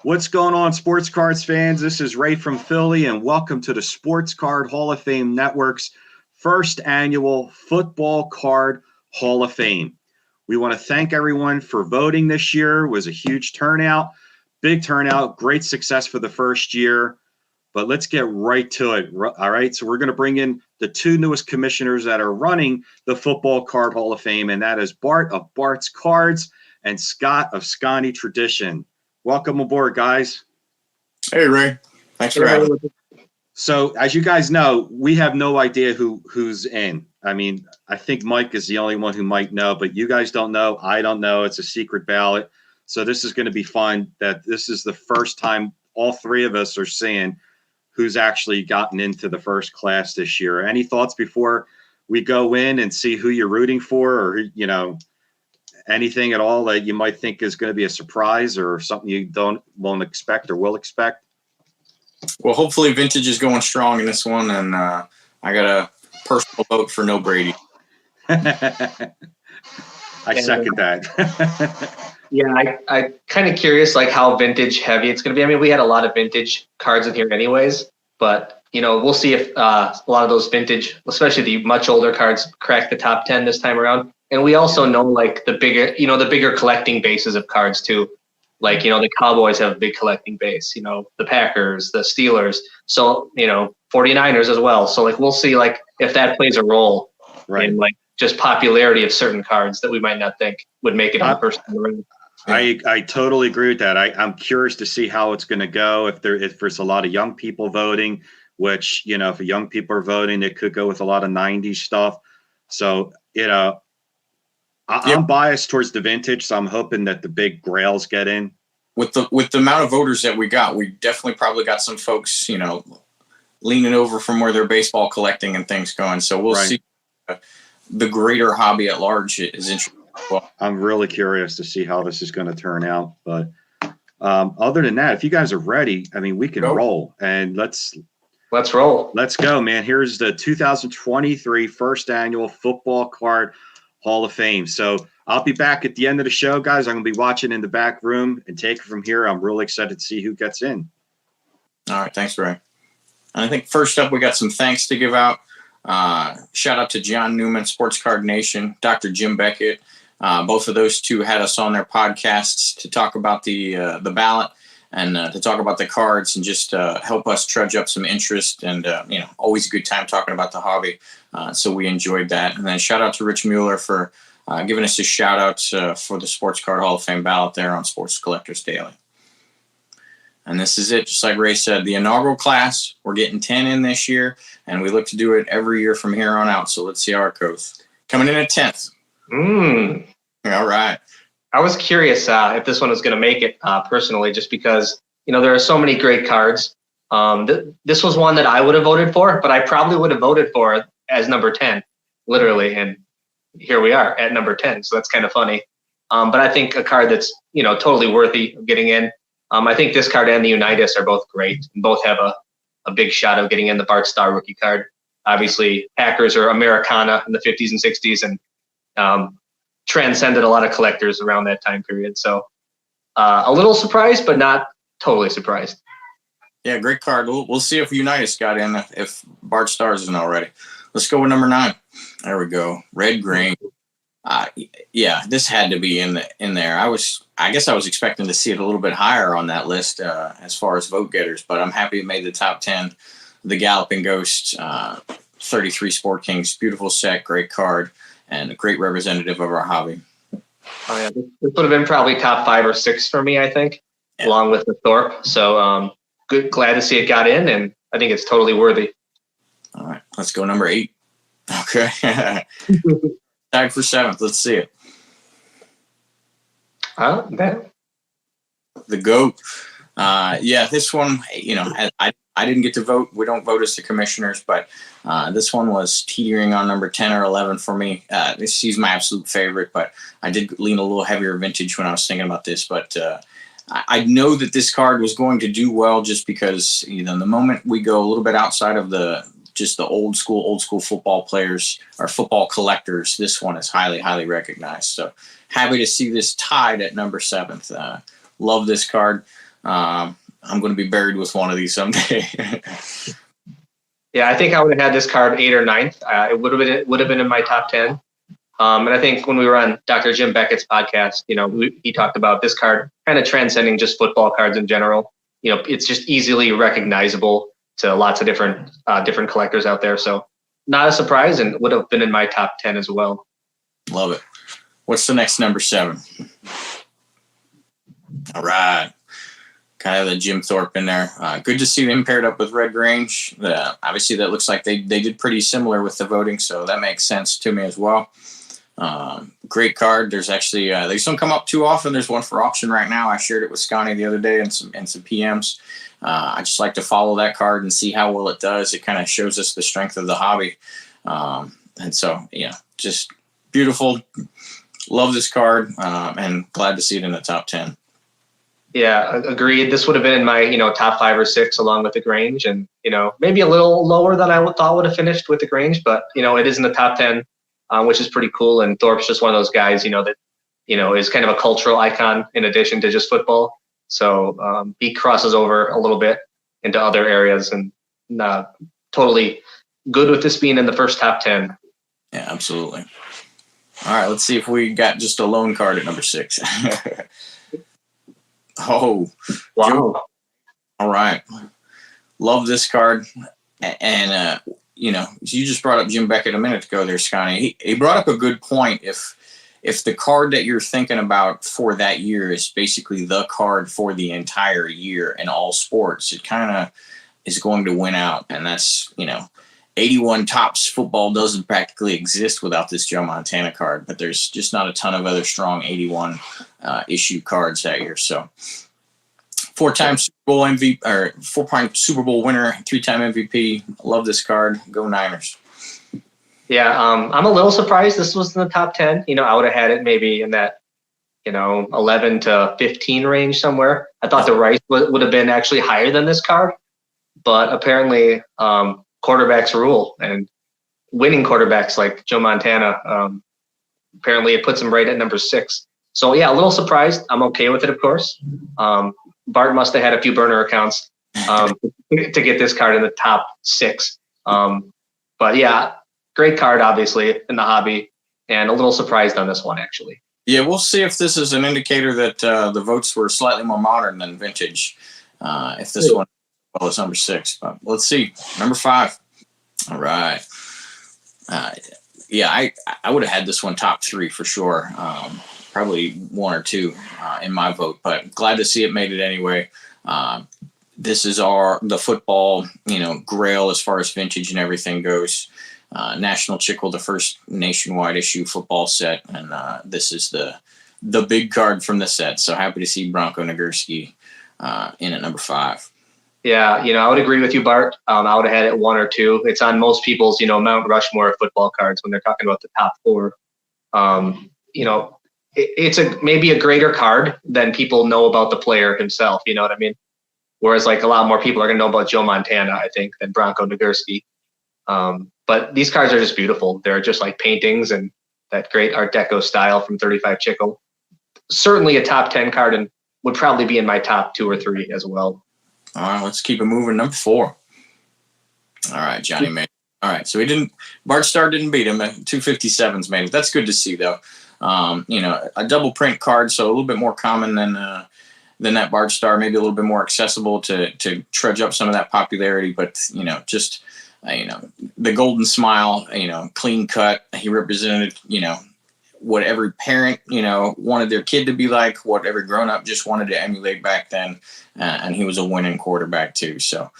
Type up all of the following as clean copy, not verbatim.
What's going on, sports cards fans? This is Ray from Philly, and welcome to the Sports Card Hall of Fame Network's first annual Football Card Hall of Fame. We want to thank everyone for voting this year. It was a huge turnout, big turnout, great success for the first year. But let's get right to it. All right, so we're going to bring in the two newest commissioners that are running the Football Card Hall of Fame, and that is Bart of Bart's Cards and Scott of Scotty Tradition. Welcome aboard, guys. Hey, Ray. Thanks for having me. So, as you guys know, we have no idea who's in. I mean, I think Mike is the only one who might know, but you guys don't know. I don't know. It's a secret ballot. So this is going to be fun. That this is the first time all three of us are seeing who's actually gotten into the first class this year. Any thoughts before we go in and see who you're rooting for, or, anything at all that you might think is going to be a surprise or something you won't expect or will expect? Well, hopefully Vintage is going strong in this one, and I got a personal vote for no Brady. I second that. Yeah, I kind of curious like how vintage heavy it's going to be. I mean, we had a lot of vintage cards in here anyways, but we'll see if a lot of those vintage, especially the much older cards, crack the top 10 this time around. And we also know like the bigger collecting bases of cards too. Like, the Cowboys have a big collecting base, the Packers, the Steelers. So, 49ers as well. So like, we'll see like if that plays a role in like just popularity of certain cards that we might not think would make it on the first time. I totally agree with that. I'm curious to see how it's going to go. If there's a lot of young people voting, which, if young people are voting, it could go with a lot of 90s stuff. So, I'm biased towards the vintage, so I'm hoping that the big grails get in. With the amount of voters that we got, we definitely probably got some folks, leaning over from where their baseball collecting and things going. So we'll see. The greater hobby at large is interesting. Well, I'm really curious to see how this is going to turn out. But other than that, if you guys are ready, I mean, we can roll. And let's roll. Let's go, man. Here's the 2023 first annual Football Card Hall of Fame. So I'll be back at the end of the show, guys. I'm going to be watching in the back room and take it from here. I'm really excited to see who gets in. All right. Thanks, Ray. And I think first up, we got some thanks to give out. Shout out to John Newman, Sports Card Nation, Dr. Jim Beckett. Both of those two had us on their podcasts to talk about the ballot and to talk about the cards and just help us trudge up some interest. And, always a good time talking about the hobby. So we enjoyed that. And then shout out to Rich Mueller for giving us a shout out for the Sports Card Hall of Fame ballot there on Sports Collectors Daily. And this is it. Just like Ray said, the inaugural class, we're getting 10 in this year, and we look to do it every year from here on out. So let's see how it goes. Coming in at 10th. All right. I was curious if this one was going to make it personally, just because, there are so many great cards. This was one that I would have voted for, but I probably would have voted for as number 10, literally. And here we are at number 10. So that's kind of funny. But I think a card that's, totally worthy of getting in. I think this card and the Unitas are both great. Both have a big shot of getting in the Bart Starr rookie card. Obviously, Packers are Americana in the 50s and 60s and transcended a lot of collectors around that time period. So a little surprised, but not totally surprised. Yeah, great card. We'll see if Unitas got in, if Bart Starr isn't already. Let's go with number 9. There we go. Red Green. Yeah, this had to be in there. I guess I was expecting to see it a little bit higher on that list as far as vote getters, but I'm happy it made the top 10. The Galloping Ghost, 33 Sport Kings, beautiful set, great card, and a great representative of our hobby. Oh, yeah. This would have been probably top 5 or 6 for me, I think, along with the Thorpe. So glad to see it got in, and I think it's totally worthy. All right, let's go number 8. Okay. Tied for 7th. Let's see it. The GOAT. Yeah, this one, I didn't get to vote. We don't vote as the commissioners, but this one was teetering on number 10 or 11 for me. He's my absolute favorite, but I did lean a little heavier vintage when I was thinking about this. But I know that this card was going to do well just because, the moment we go a little bit outside of the old school football players or football collectors, this one is highly, highly recognized. So happy to see this tied at number 7th. Love this card. I'm going to be buried with one of these someday. Yeah, I think I would have had this card 8th or 9th. It would have been in my top 10. And I think when we were on Dr. Jim Beckett's podcast, he talked about this card kind of transcending just football cards in general. It's just easily recognizable to lots of different collectors out there. So not a surprise, and would have been in my top 10 as well. Love it. What's the next number 7? All right. Kind of the Jim Thorpe in there. Good to see them paired up with Red Grange. Obviously, that looks like they did pretty similar with the voting, so that makes sense to me as well. Great card. There's actually these don't come up too often. There's one for auction right now. I shared it with Scotty the other day and some PMs. I just like to follow that card and see how well it does. It kind of shows us the strength of the hobby. And so, just beautiful. Love this card, and glad to see it in the top 10. Yeah, agreed. This would have been in my, top 5 or 6 along with the Grange, and, maybe a little lower than I thought would have finished with the Grange, but, it is in the top 10, which is pretty cool. And Thorpe's just one of those guys, that, is kind of a cultural icon in addition to just football. So he crosses over a little bit into other areas, and totally good with this being in the first top 10. Yeah, absolutely. All right, let's see if we got just a lone card at number 6. Oh, wow. Jim. All right. Love this card. And, you just brought up Jim Beckett a minute ago there, Scotty. He brought up a good point. If the card that you're thinking about for that year is basically the card for the entire year in all sports, it kind of is going to win out. And that's, 81 Topps football doesn't practically exist without this Joe Montana card, but there's just not a ton of other strong 81 issue cards that year. So 4-time Super Bowl MVP or 4-time Super Bowl winner, 3-time MVP. Love this card. Go Niners. Yeah, I'm a little surprised this was in the top 10. I would have had it maybe in that, 11 to 15 range somewhere. I thought the Rice would have been actually higher than this card, but apparently quarterbacks rule, and winning quarterbacks like Joe Montana, apparently it puts him right at number 6. So yeah, a little surprised. I'm okay with it, of course. Bart must have had a few burner accounts to get this card in the top 6. But yeah, great card, obviously, in the hobby, and a little surprised on this one, actually. Yeah, we'll see if this is an indicator that the votes were slightly more modern than vintage. If this one well as number 6, but let's see. Number 5. All right. Yeah, I would have had this one top 3 for sure. Probably 1 or 2 in my vote, but glad to see it made it anyway. This is the football, grail as far as vintage and everything goes. National Chickle, the first nationwide issue football set, and this is the big card from the set. So happy to see Bronco Nagurski in at number 5. Yeah, I would agree with you, Bart. I would have had it 1 or 2. It's on most people's, Mount Rushmore of football cards when they're talking about the top 4. It's maybe a greater card than people know about the player himself. You know what I mean? Whereas like a lot more people are going to know about Joe Montana, I think, than Bronco Nagurski. But these cards are just beautiful. They're just like paintings and that great Art Deco style from 35 Chickle. Certainly a top 10 card, and would probably be in my top 2 or 3 as well. All right, let's keep it moving. Number 4. All right, Johnny made it. All right, so Bart Starr didn't beat him. 257s made it. That's good to see, though. A double print card, so a little bit more common than that Bart Starr, maybe a little bit more accessible to trudge up some of that popularity. But, the golden smile, clean cut. He represented, what every parent, wanted their kid to be like, what every grown-up just wanted to emulate back then. And he was a winning quarterback too. So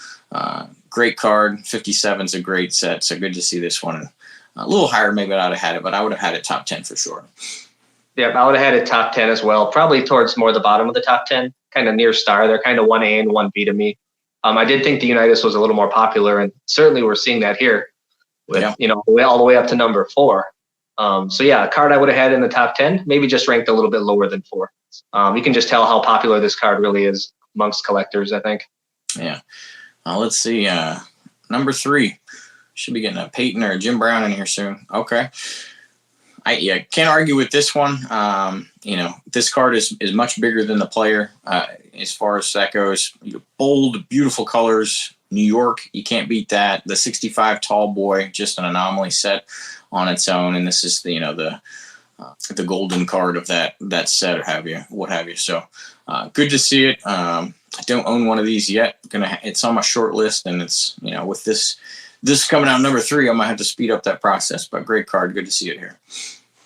great card. 57's a great set. So good to see this one. A little higher maybe I'd have had it, but I would have had it top 10 for sure. Yeah, I would have had it top 10 as well. Probably towards more the bottom of the top 10, kind of near Star. They're kind of 1A and 1B to me. I did think the Unitas was a little more popular, and certainly we're seeing that here with, all the way up to number 4. So yeah, a card I would have had in the top 10, maybe just ranked a little bit lower than 4. You can just tell how popular this card really is amongst collectors, I think. Yeah. Let's see. Number 3. Should be getting a Peyton or a Jim Brown in here soon. Okay. I can't argue with this one. This card is much bigger than the player as far as that goes. Bold, beautiful colors. New York, you can't beat that. The 65 tall boy, just an anomaly set on its own. And this is the golden card of that set, or what have you. So good to see it. I don't own one of these yet. It's on my short list, and it's with this coming out number 3, I might have to speed up that process. But great card, good to see it here.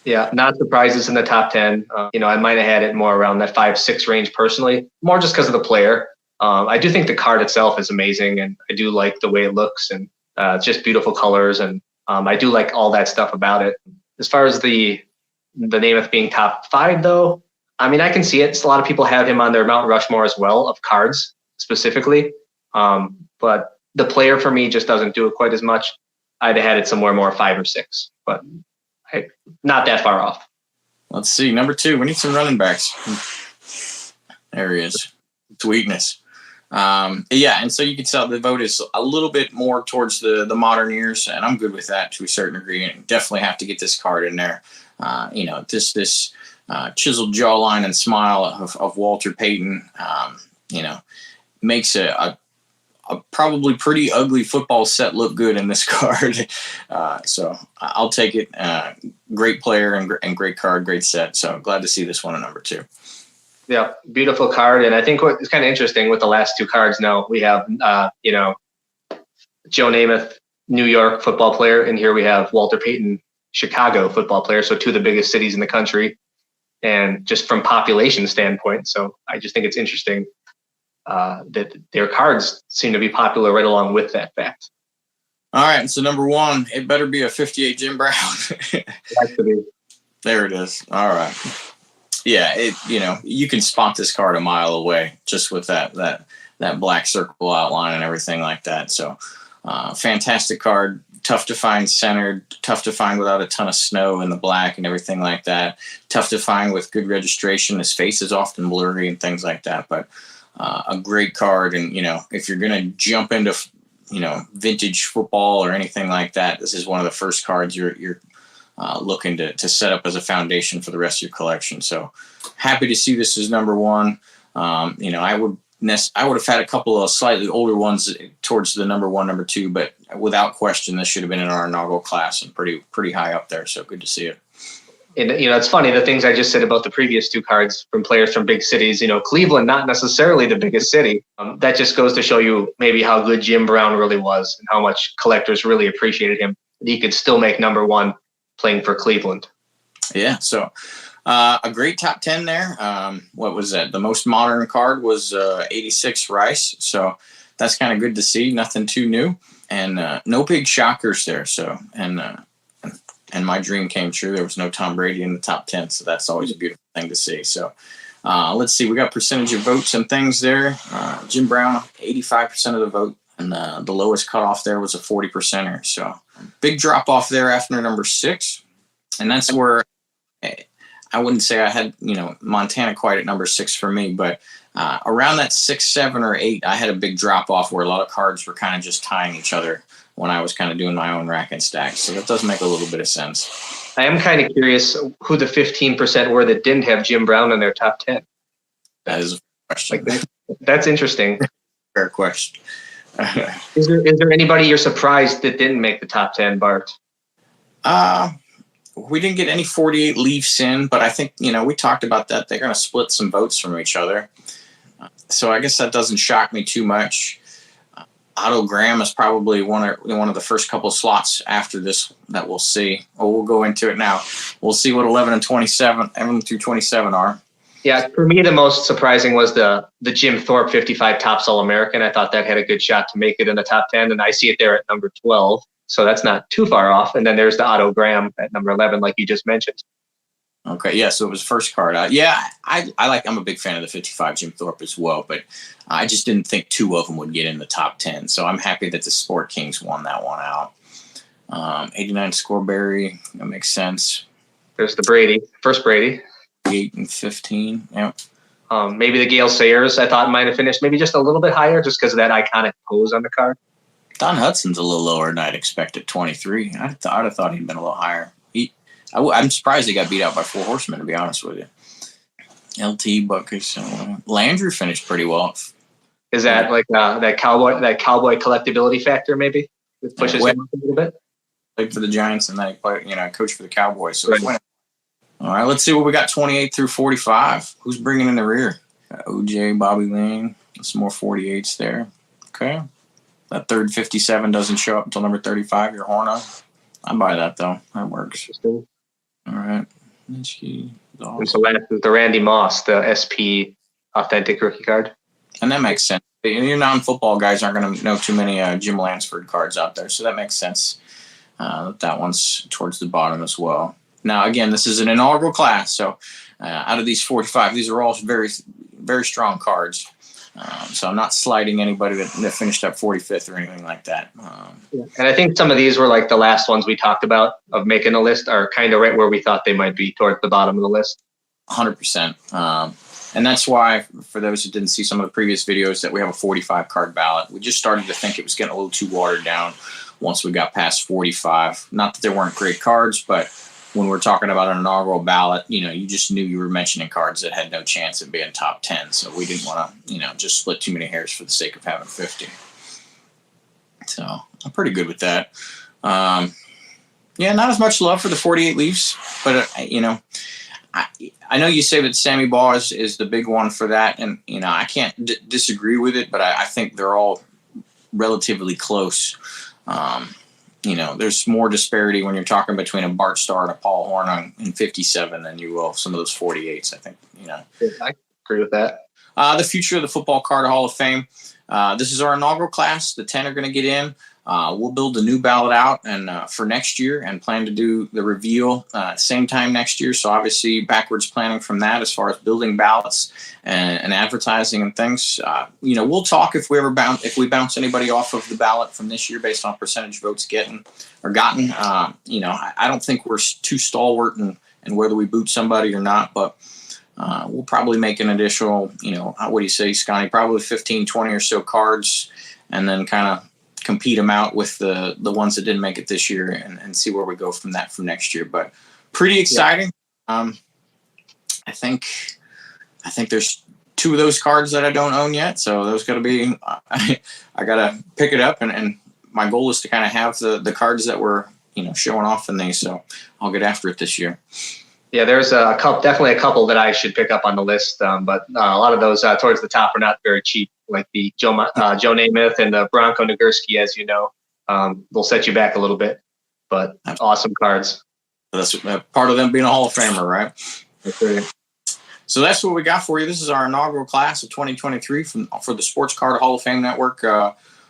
Yeah, not surprised it's in the top 10. I might have had it more around that 5-6 range personally, more just because of the player. I do think the card itself is amazing, and I do like the way it looks, and it's just beautiful colors, and I do like all that stuff about it. As far as the Namath being top 5, though, I mean, I can see it. So a lot of people have him on their Mount Rushmore as well, of cards specifically. But the player for me just doesn't do it quite as much. I'd have had it somewhere more 5 or 6, but not that far off. Let's see. Number 2, we need some running backs. There he is. Sweetness. And so you can tell the vote is a little bit more towards the modern years, and I'm good with that to a certain degree. And definitely have to get this card in there. This chiseled jawline and smile of Walter Payton, makes a probably pretty ugly football set look good in this card. So I'll take it. Great player and great card, great set. So glad to see this one at number 2. Yeah, beautiful card. And I think what is kind of interesting with the last 2 cards now, we have, Joe Namath, New York football player, and here we have Walter Payton, Chicago football player. So 2 of the biggest cities in the country, and just from population standpoint. So I just think it's interesting that their cards seem to be popular right along with that fact. All right, so number 1, it better be a 58 Jim Brown. It has to be. There it is. All right. Yeah, you can spot this card a mile away just with that black circle outline and everything like that. So fantastic card. Tough to find centered, tough to find without a ton of snow in the black and everything like that. Tough to find with good registration. His face is often blurry and things like that. But a great card. And, if you're going to jump into, vintage football or anything like that, this is one of the first cards you're looking to set up as a foundation for the rest of your collection. So happy to see this as number 1. I would have had a couple of slightly older ones towards the number 1, number 2, but without question, this should have been in our inaugural class and pretty high up there. So good to see it. And, it's funny, the things I just said about the previous 2 cards from players from big cities, Cleveland, not necessarily the biggest city. That just goes to show you maybe how good Jim Brown really was and how much collectors really appreciated him. He could still make number 1 playing for Cleveland. Yeah, so a great top 10 there. What was that? The most modern card was 86 Rice. So that's kind of good to see. Nothing too new. And no big shockers there. So, and my dream came true. There was no Tom Brady in the top 10. So that's always a beautiful thing to see. So let's see. We got percentage of votes and things there. Jim Brown, 85% of the vote. And the lowest cutoff there was a 40%er. So big drop off there after number 6. And that's where I wouldn't say I had, Montana quite at number 6 for me, but around that 6, 7, or 8, I had a big drop off where a lot of cards were kind of just tying each other when I was kind of doing my own rack and stack. So that does make a little bit of sense. I am kind of curious who the 15% were that didn't have Jim Brown in their top 10. That is a question. That's interesting. Fair question. Is there anybody you're surprised that didn't make the top 10, Bart? We didn't get any 48 Leafs in, but I think, we talked about that. They're going to split some votes from each other. So I guess that doesn't shock me too much. Otto Graham is probably one of the first couple slots after this that we'll see. Oh, we'll go into it now. We'll see what 11 through 27 are. Yeah, for me, the most surprising was the Jim Thorpe 55 Topps All-American. I thought that had a good shot to make it in the top 10, and I see it there at number 12. So that's not too far off. And then there's the Otto Graham at number 11, like you just mentioned. Okay, yeah, so it was first card. I'm a big fan of the 55 Jim Thorpe as well, but I just didn't think 2 of them would get in the top 10. So I'm happy that the Sport Kings won that one out. 89 Scoreberry, that makes sense. There's the Brady, first Brady. 8 and 15, yeah. Maybe the Gale Sayers I thought might have finished maybe just a little bit higher just because of that iconic pose on the card. Don Hudson's a little lower than I'd expect at 23. I'd have thought he'd been a little higher. I'm surprised he got beat out by 4 Horsemen, to be honest with you. LT Buckets. Landry finished pretty well. Is that like that cowboy collectability factor maybe? It pushes him up a little bit. Played for the Giants and then he played, coached for the Cowboys. So right. All right, let's see what we got 28 through 45. Who's bringing in the rear? OJ, Bobby Lane. Some more 48s there. Okay. That third 57 doesn't show up until number 35, your Horna. I buy that, though. That works. All right. And so the Randy Moss, the SP authentic rookie card. And that makes sense. Your non-football guys aren't going to know too many Jim Lansford cards out there, so that makes sense. That one's towards the bottom as well. Now, again, this is an inaugural class, so out of these 45, these are all very, very strong cards. So I'm not sliding anybody that finished up 45th or anything like that. And I think some of these were like the last ones we talked about of making a list are kind of right where we thought they might be towards the bottom of the list. 100%. And that's why, for those who didn't see some of the previous videos, that we have a 45 card ballot. We just started to think it was getting a little too watered down once we got past 45. Not that there weren't great cards, but when we're talking about an inaugural ballot, you just knew you were mentioning cards that had no chance of being top 10. So we didn't want to, just split too many hairs for the sake of having 50. So I'm pretty good with that. Not as much love for the 48 Leafs, but, I know you say that Sammy Baugh is the big one for that. And, I can't disagree with it, but I think they're all relatively close. There's more disparity when you're talking between a Bart Starr and a Paul Horn in 57 than you will some of those 48s, I think. I agree with that. The future of the Football Card Hall of Fame. This is our inaugural class. The 10 are going to get in. We'll build a new ballot out and for next year and plan to do the reveal same time next year. So obviously backwards planning from that as far as building ballots and advertising and things. We'll talk if we bounce anybody off of the ballot from this year based on percentage votes gotten. I don't think we're too stalwart in whether we boot somebody or not, but we'll probably make an additional, what do you say, Scotty? Probably 15, 20 or so cards and then kind of compete them out with the ones that didn't make it this year and see where we go from next year. But pretty exciting. Yeah. I think there's 2 of those cards that I don't own yet. So those got to be, I got to pick it up and my goal is to kind of have the cards that were, showing off in these. So I'll get after it this year. Yeah, there's definitely a couple that I should pick up on the list, but a lot of those towards the top are not very cheap, like the Joe Namath and the Bronco Nagurski, as you know. They'll set you back a little bit, but awesome cards. That's part of them being a Hall of Famer, right? That's right. So that's what we got for you. This is our inaugural class of 2023 for the Sports Card Hall of Fame Network.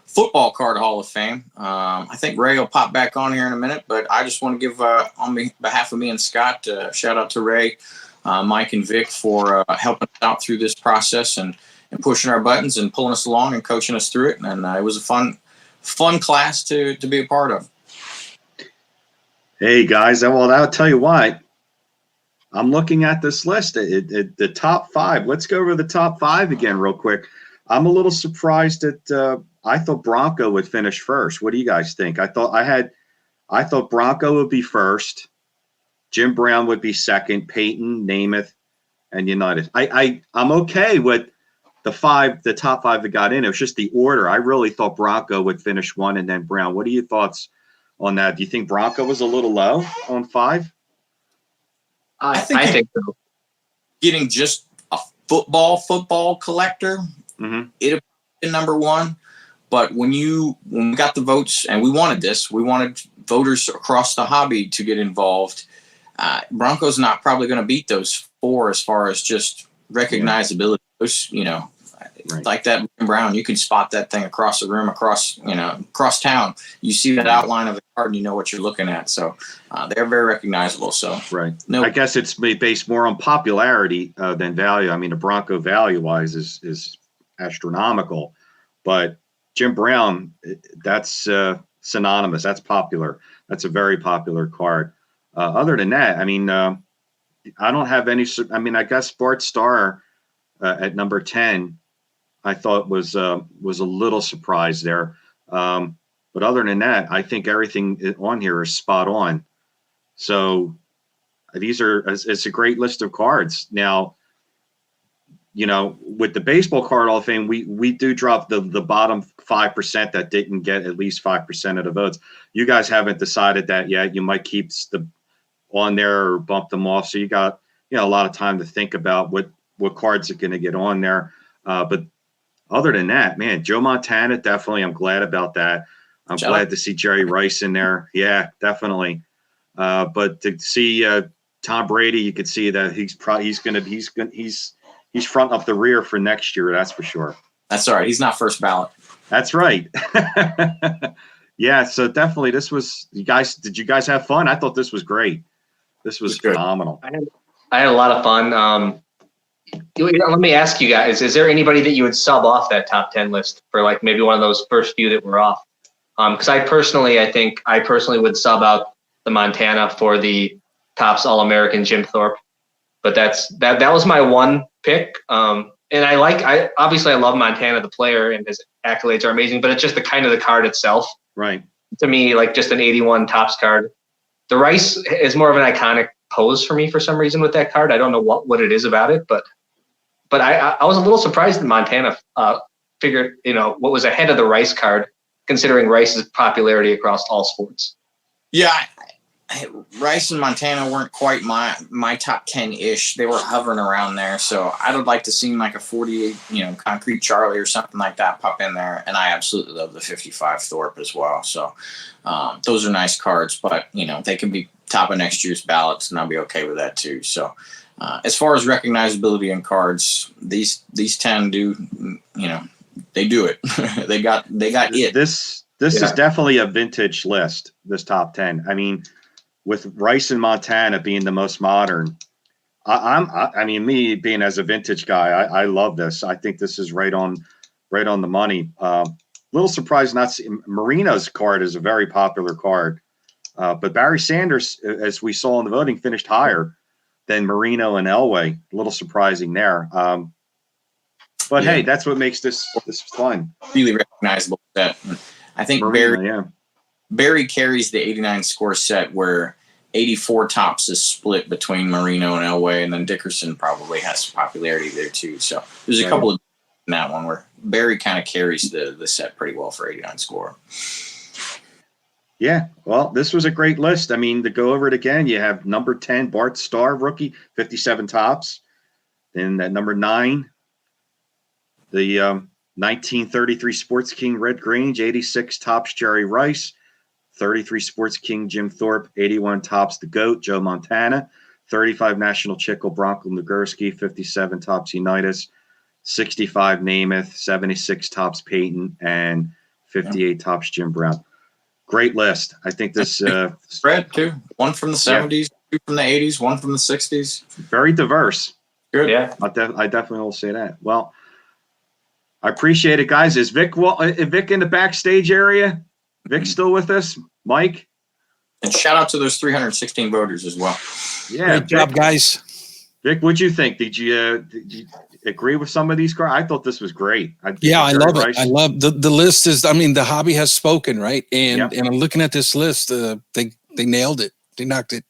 Football Card Hall of Fame. I think Ray will pop back on here in a minute, but I just want to give, on behalf of me and Scott, shout out to Ray, Mike, and Vic for helping us out through this process and pushing our buttons and pulling us along and coaching us through it. And it was a fun class to be a part of. Hey, guys. Well, I'll tell you what. I'm looking at this list. The top 5. Let's go over the top 5 again real quick. I'm a little surprised that I thought Bronco would finish first. What do you guys think? I thought Bronco would be first, Jim Brown would be second, Peyton, Namath, and United. I'm okay with the top 5 that got in. It was just the order. I really thought Bronco would finish 1 and then Brown. What are your thoughts on that? Do you think Bronco was a little low on 5? I think so. Getting just a football collector, it'd have been number 1. But when we got the votes, and we wanted voters across the hobby to get involved. Bronco's not probably going to beat those 4 as far as just recognizability. Those, right. Like that Brown, you can spot that thing across the room, across town. You see that outline of the card, and you know what you're looking at. So they're very recognizable. So right. No, I guess it's based more on popularity than value. I mean, the Bronco value-wise is astronomical, but Jim Brown, that's synonymous. That's popular. That's a very popular card. Other than that, I mean, I don't have any. I mean, I guess Bart Starr at number 10, I thought was a little surprise there. But other than that, I think everything on here is spot on. So It's a great list of cards. Now, with the baseball card Hall of Fame, we do drop the bottom 5% that didn't get at least 5% of the votes. You guys haven't decided that yet. You might keep the on there or bump them off. So you got a lot of time to think about what cards are going to get on there. But other than that, man, Joe Montana, definitely. I'm glad about that. I'm glad to see Jerry Rice in there. Yeah, definitely. But to see Tom Brady, you could see that he's front up the rear for next year. That's for sure. That's all right. He's not first ballot. That's right. Yeah. So definitely, this was Did you guys have fun? I thought this was great. This was phenomenal. I had a lot of fun. Let me ask you guys: is there anybody that you would sub off that top 10 list for, like, maybe one of those first few that were off? Because I personally would sub out the Montana for the Topps All-American Jim Thorpe, but that was my one pick. And I obviously love Montana the player, and his accolades are amazing, but it's just the card itself. Right. To me, like, just an 81 Topps card. The Rice is more of an iconic pose for me for some reason with that card. I don't know what it is about it, but I was a little surprised that Montana figured, what was ahead of the Rice card, considering Rice's popularity across all sports. Yeah, Rice and Montana weren't quite my top 10-ish. They were hovering around there. So I would like to see like a 48, Concrete Charlie or something like that pop in there. And I absolutely love the 55 Thorpe as well. So those are nice cards, but they can be top of next year's ballots, and I'll be okay with that too. So as far as recognizability in cards, these 10 do, they do it. they got it. This is definitely a vintage list, this top 10. I mean, with Rice and Montana being the most modern, me being as a vintage guy, I love this. I think this is right on the money. Little surprised not seeing Marino's card is a very popular card, but Barry Sanders, as we saw in the voting, finished higher than Marino and Elway. A little surprising there. But hey, that's what makes this fun. Really recognizable set. I think Marino, Barry carries the 89 score set where 84 Topps is split between Marino and Elway, and then Dickerson probably has some popularity there too. So there's a couple of in that one where Barry kind of carries the set pretty well for 89 score. Yeah, well, this was a great list. I mean, to go over it again, you have number 10, Bart Starr, rookie, 57 Topps. Then at number 9, the 1933 Sports King Red Grange, 86 Topps Jerry Rice, 33 Sports King Jim Thorpe, 81 Topps the GOAT Joe Montana, 35 National Chickle Bronco Nagurski, 57 Topps Unitas, 65 Namath, 76 Topps Peyton, and 58 Topps Jim Brown. Great list. I think this spread too. One from the 70s, two from the 80s, one from the 60s. Very diverse. Good. Yeah, I definitely will say that. Well, I appreciate it, guys. Is Vic in the backstage area? Vic still with us? Mike? And shout out to those 316 voters as well. Yeah. Great job, guys. Vic, what'd you think? Did you agree with some of these cards? I thought this was great. I love it. I love the list is, the hobby has spoken, right? And I'm looking at this list. They nailed it. They knocked it.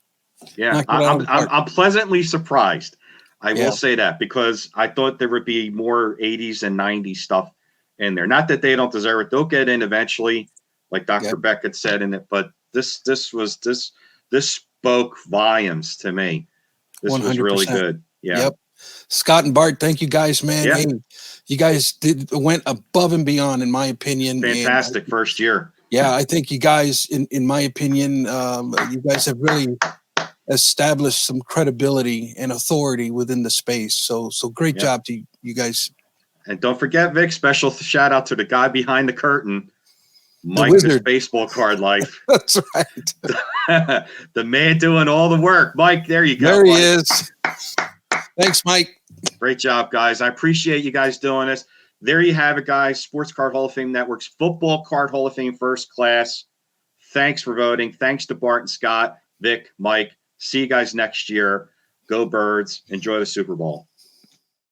Yeah. I'm pleasantly surprised. I will say that, because I thought there would be more 80s and 90s stuff in there. Not that they don't deserve it. They'll get in eventually, like Dr. Beckett said in it, but this spoke volumes to me. This 100%. Was really good. Yeah. Yep. Scott and Bart, thank you guys, man. Yep. Hey, you guys went above and beyond, in my opinion. Fantastic first year. Yeah, I think you guys, in my opinion, you guys have really established some credibility and authority within the space. So great job to you guys. And don't forget, Vic, special shout out to the guy behind the curtain, Mike, his baseball card life. That's right. The man doing all the work. Mike, there you go. There he is. Thanks, Mike. Great job, guys. I appreciate you guys doing this. There you have it, guys. Sports Card Hall of Fame Network's Football Card Hall of Fame First Class. Thanks for voting. Thanks to Bart and Scott, Vic, Mike. See you guys next year. Go Birds. Enjoy the Super Bowl.